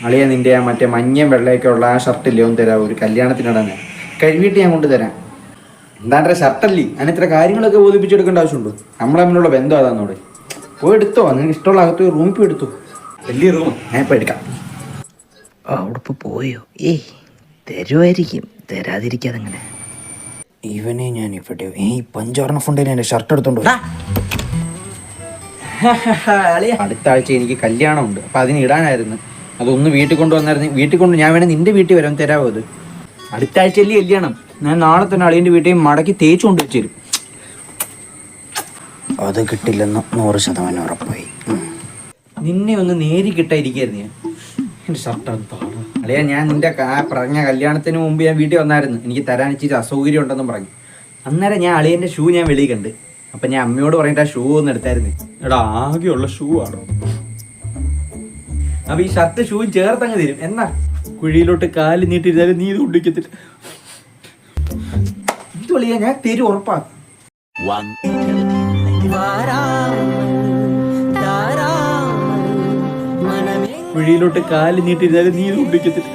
അളിയ നിന്റെ ആ മറ്റേ മഞ്ഞയും വെള്ളയൊക്കെ ഉള്ള ആ ഷർട്ടില്ലേ ഒന്ന് തരാം, ഒരു കല്യാണത്തിനിടാൻ കഴുകിയിട്ട് ഞാൻ കൊണ്ടുതരാം. എന്താണ്ടെ ഷർട്ടല്ലേ, അതിന് ഇത്ര കാര്യങ്ങളൊക്കെ ബോധിപ്പിച്ചെടുക്കേണ്ട ആവശ്യമുണ്ടോ? നമ്മൾ തമ്മിലുള്ള ബന്ധം അതാന്നോട്. പോയി എടുത്തോ, നിനക്ക് ഇഷ്ടമുള്ള അകത്ത് റൂമിൽ പോയി എടുത്തോ. വലിയ റൂം ഞാൻ ഇപ്പോൾ എടുക്കാം. അവിടെ ഇപ്പോൾ പോയോ? തരുമായിരിക്കും, തരാതിരിക്കാതെ അങ്ങനെ. ഇവനെ ഞാൻ ഇവിടെ പഞ്ചവർണ്ണ ഫുണ്ടിന് എൻ്റെ ഷർട്ട് എടുത്തോണ്ട് അടുത്ത ആഴ്ച എനിക്ക് കല്യാണമുണ്ട്, അപ്പം അതിന് ഇടാനായിരുന്നു. അതൊന്ന് വീട്ടിൽ കൊണ്ടുവന്നായിരുന്നു. വീട്ടിൽ കൊണ്ട് ഞാൻ വേണേൽ നിന്റെ വീട്ടിൽ വരാൻ തരാമോ? അത് അടുത്ത ആഴ്ചയല്ലേ കല്യാണം. ഞാൻ നാളെ തന്നെ അളിയൻ്റെ വീട്ടിൽ മടക്കി തേച്ച് കൊണ്ട് വെച്ചുതരും. അത് കിട്ടില്ലെന്ന് 100% ഉറപ്പായി. നിന്നെ ഒന്ന് നേരി കിട്ടാതിരിക്കായിരുന്നു ഞാൻ. എൻ്റെ ഷർട്ട് അളിയാ, ഞാൻ നിന്റെ പറഞ്ഞ കല്യാണത്തിന് മുമ്പ് ഞാൻ വീട്ടിൽ വന്നായിരുന്നു. എനിക്ക് തരാൻ ഇച്ചിരി അസൗകര്യം ഉണ്ടെന്നും പറഞ്ഞു. അന്നേരം ഞാൻ അളിയൻ്റെ ഷൂ ഞാൻ വെളിയിൽ കണ്ട്. അപ്പം ഞാൻ അമ്മയോട് പറഞ്ഞിട്ട് ആ ഷൂ ഒന്ന് എടുത്തായിരുന്നു. എടാ, ആകെയുള്ള ഷൂ ആണോ? അപ്പം ഈ ഷർട്ട് ഷൂവും ചേർത്തങ്ങ് തരും. എന്നാ കുഴിയിലോട്ട് കാല് നീട്ടിരുന്നാലും നീ ഇത് കൊണ്ടിരിക്കത്തില്ല. ഇത് വിളിയാ, ഞാൻ തരും ഉറപ്പാ. കുഴിയിലോട്ട് കാല് നീട്ടിരുന്നാലും നീ ഇത് കൊണ്ടിരിക്കത്തില്ല.